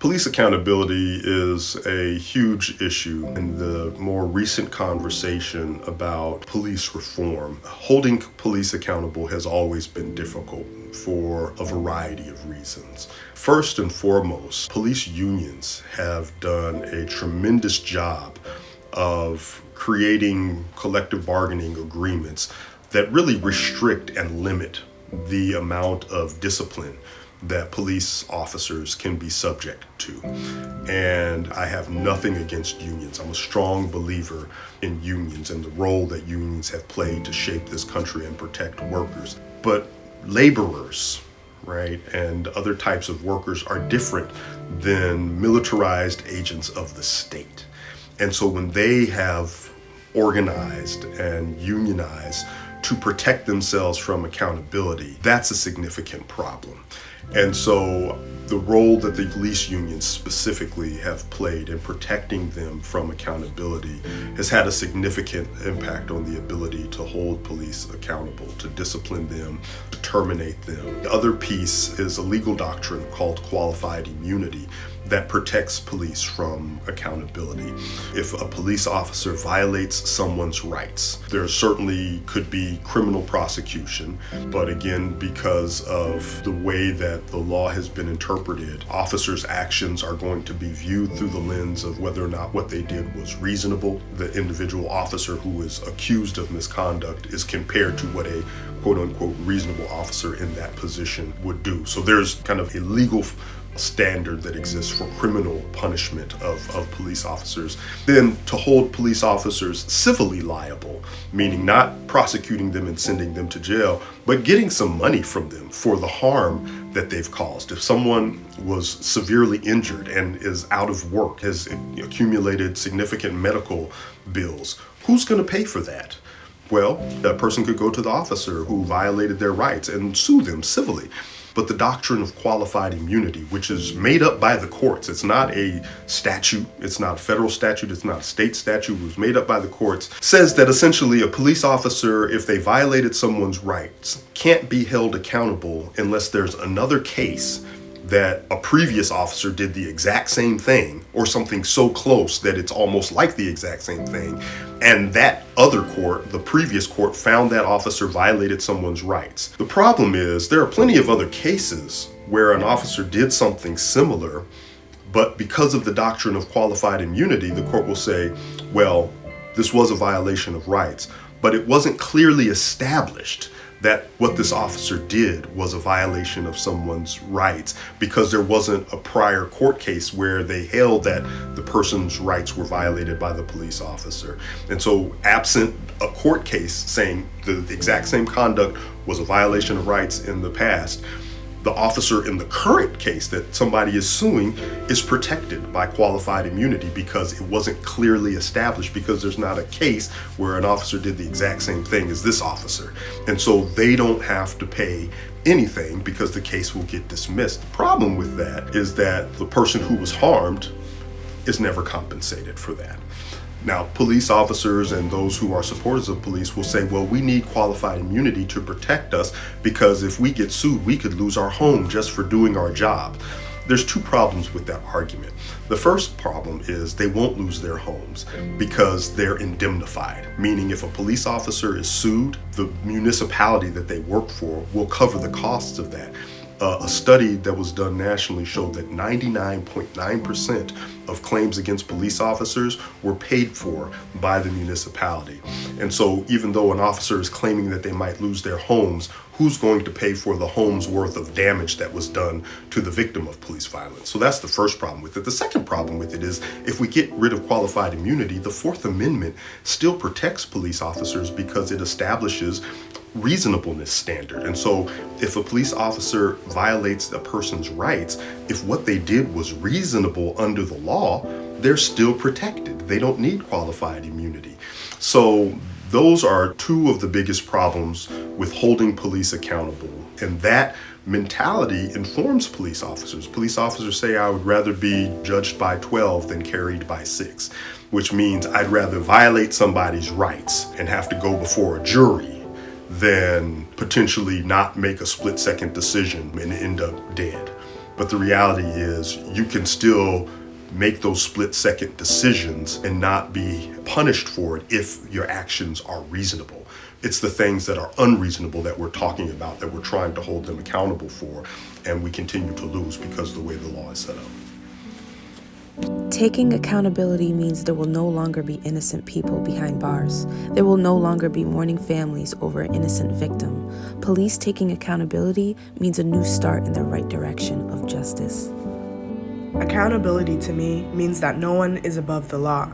Police accountability is a huge issue in the more recent conversation about police reform. Holding police accountable has always been difficult for a variety of reasons. First and foremost, police unions have done a tremendous job of creating collective bargaining agreements that really restrict and limit the amount of discipline that police officers can be subject to. And I have nothing against unions. I'm a strong believer in unions and the role that unions have played to shape this country and protect workers. But laborers, right, and other types of workers are different than militarized agents of the state. And so when they have organized and unionized to protect themselves from accountability, that's a significant problem. And so the role that the police unions specifically have played in protecting them from accountability has had a significant impact on the ability to hold police accountable, to discipline them, to terminate them. The other piece is a legal doctrine called qualified immunity that protects police from accountability. If a police officer violates someone's rights, there certainly could be criminal prosecution, but again, because of the way that the law has been interpreted, officers' actions are going to be viewed through the lens of whether or not what they did was reasonable. The individual officer who is accused of misconduct is compared to what a quote-unquote reasonable officer in that position would do. So there's kind of a legal standard that exists for criminal punishment of police officers. Then to hold police officers civilly liable, meaning not prosecuting them and sending them to jail, but getting some money from them for the harm that they've caused. If someone was severely injured and is out of work, has accumulated significant medical bills, who's going to pay for that? Well, that person could go to the officer who violated their rights and sue them civilly. But the doctrine of qualified immunity, which is made up by the courts, it's not a statute, it's not a federal statute, it's not a state statute, it was made up by the courts, says that essentially a police officer, if they violated someone's rights, can't be held accountable unless there's another case that a previous officer did the exact same thing or something so close that it's almost like the exact same thing. And that other court, the previous court, found that officer violated someone's rights. The problem is there are plenty of other cases where an officer did something similar, but because of the doctrine of qualified immunity, the court will say, well, this was a violation of rights, but it wasn't clearly established that what this officer did was a violation of someone's rights because there wasn't a prior court case where they held that the person's rights were violated by the police officer. And so absent a court case saying the exact same conduct was a violation of rights in the past, the officer in the current case that somebody is suing is protected by qualified immunity because it wasn't clearly established, because there's not a case where an officer did the exact same thing as this officer. And so they don't have to pay anything because the case will get dismissed. The problem with that is that the person who was harmed is never compensated for that. Now, police officers and those who are supporters of police will say, well, we need qualified immunity to protect us because if we get sued, we could lose our home just for doing our job. There's two problems with that argument. The first problem is they won't lose their homes because they're indemnified, meaning if a police officer is sued, the municipality that they work for will cover the costs of that. A study that was done nationally showed that 99.9% of claims against police officers were paid for by the municipality. And so even though an officer is claiming that they might lose their homes, who's going to pay for the home's worth of damage that was done to the victim of police violence? So that's the first problem with it. The second problem with it is if we get rid of qualified immunity, the Fourth Amendment still protects police officers because it establishes reasonableness standard. And so if a police officer violates a person's rights, if what they did was reasonable under the law, they're still protected. They don't need qualified immunity. So those are two of the biggest problems with holding police accountable. And that mentality informs police officers. Police officers say, I would rather be judged by 12 than carried by 6, which means I'd rather violate somebody's rights and have to go before a jury than potentially not make a split-second decision and end up dead. But the reality is you can still make those split-second decisions and not be punished for it if your actions are reasonable. It's the things that are unreasonable that we're talking about, that we're trying to hold them accountable for, and we continue to lose because of the way the law is set up. Taking accountability means there will no longer be innocent people behind bars. There will no longer be mourning families over an innocent victim. Police taking accountability means a new start in the right direction of justice. Accountability to me means that no one is above the law.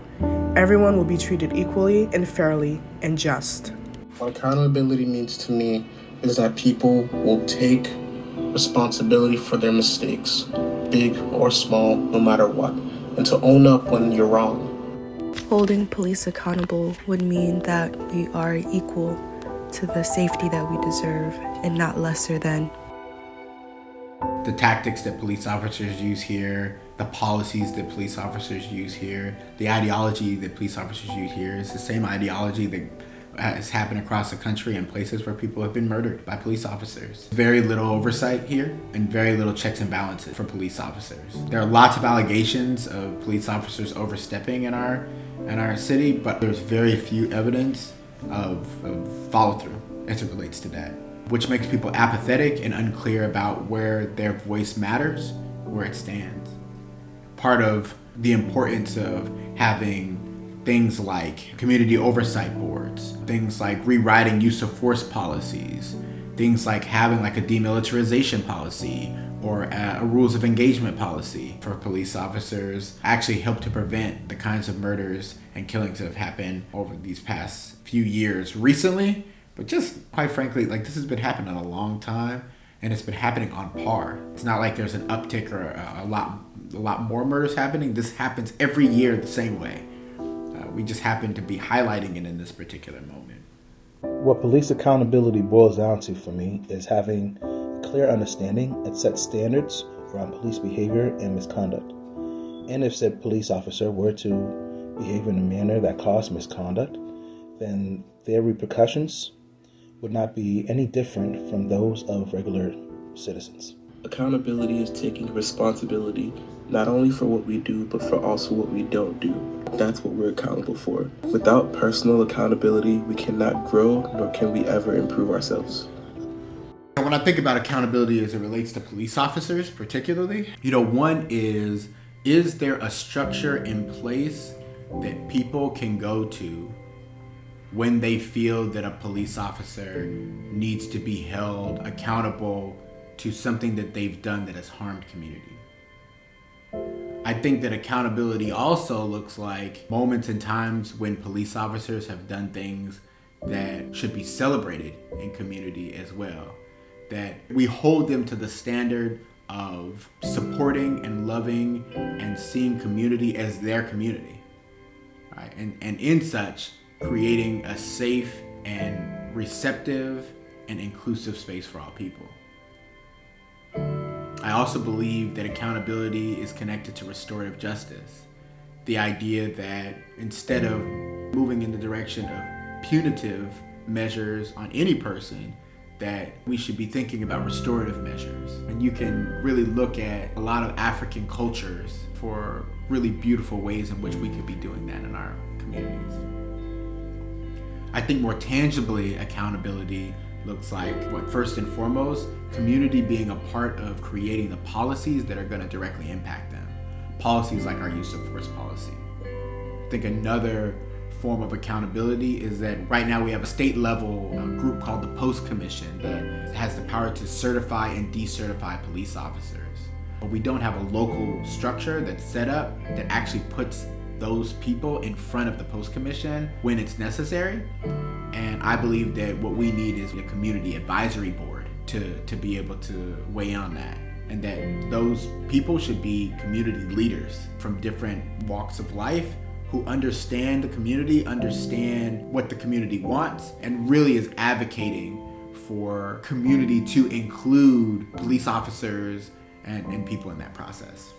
Everyone will be treated equally and fairly and just. What accountability means to me is that people will take responsibility for their mistakes, big or small, no matter what, and to own up when you're wrong. Holding police accountable would mean that we are equal to the safety that we deserve and not lesser than. The tactics that police officers use here, the policies that police officers use here, the ideology that police officers use here is the same ideology that has happened across the country in places where people have been murdered by police officers. Very little oversight here and very little checks and balances for police officers. There are lots of allegations of police officers overstepping in our city, but there's very few evidence of follow-through as it relates to that, which makes people apathetic and unclear about where their voice matters, where it stands. Part of the importance of having things like community oversight boards, things like rewriting use of force policies, things like having like a demilitarization policy or a rules of engagement policy for police officers actually help to prevent the kinds of murders and killings that have happened over these past few years recently. But just quite frankly, like this has been happening a long time and it's been happening on par. It's not like there's an uptick or a lot more murders happening. This happens every year the same way. We just happen to be highlighting it in this particular moment. What police accountability boils down to for me is having a clear understanding and set standards around police behavior and misconduct. And if said police officer were to behave in a manner that caused misconduct, then their repercussions would not be any different from those of regular citizens. Accountability is taking responsibility not only for what we do, but for also what we don't do. That's what we're accountable for. Without personal accountability, we cannot grow, nor can we ever improve ourselves. When I think about accountability as it relates to police officers particularly, one is there a structure in place that people can go to when they feel that a police officer needs to be held accountable to something that they've done that has harmed community? I think that accountability also looks like moments and times when police officers have done things that should be celebrated in community as well. That we hold them to the standard of supporting and loving and seeing community as their community, right? And in such, creating a safe and receptive and inclusive space for all people. I also believe that accountability is connected to restorative justice. The idea that instead of moving in the direction of punitive measures on any person, that we should be thinking about restorative measures. And you can really look at a lot of African cultures for really beautiful ways in which we could be doing that in our communities. I think more tangibly, accountability looks like, first and foremost, community being a part of creating the policies that are going to directly impact them. Policies like our use of force policy. I think another form of accountability is that right now we have a state level group called the Post Commission that has the power to certify and decertify police officers. But we don't have a local structure that's set up that actually puts those people in front of the Post Commission when it's necessary. And I believe that what we need is a community advisory board to be able to weigh on that. And that those people should be community leaders from different walks of life who understand the community, understand what the community wants, and really is advocating for community to include police officers and people in that process.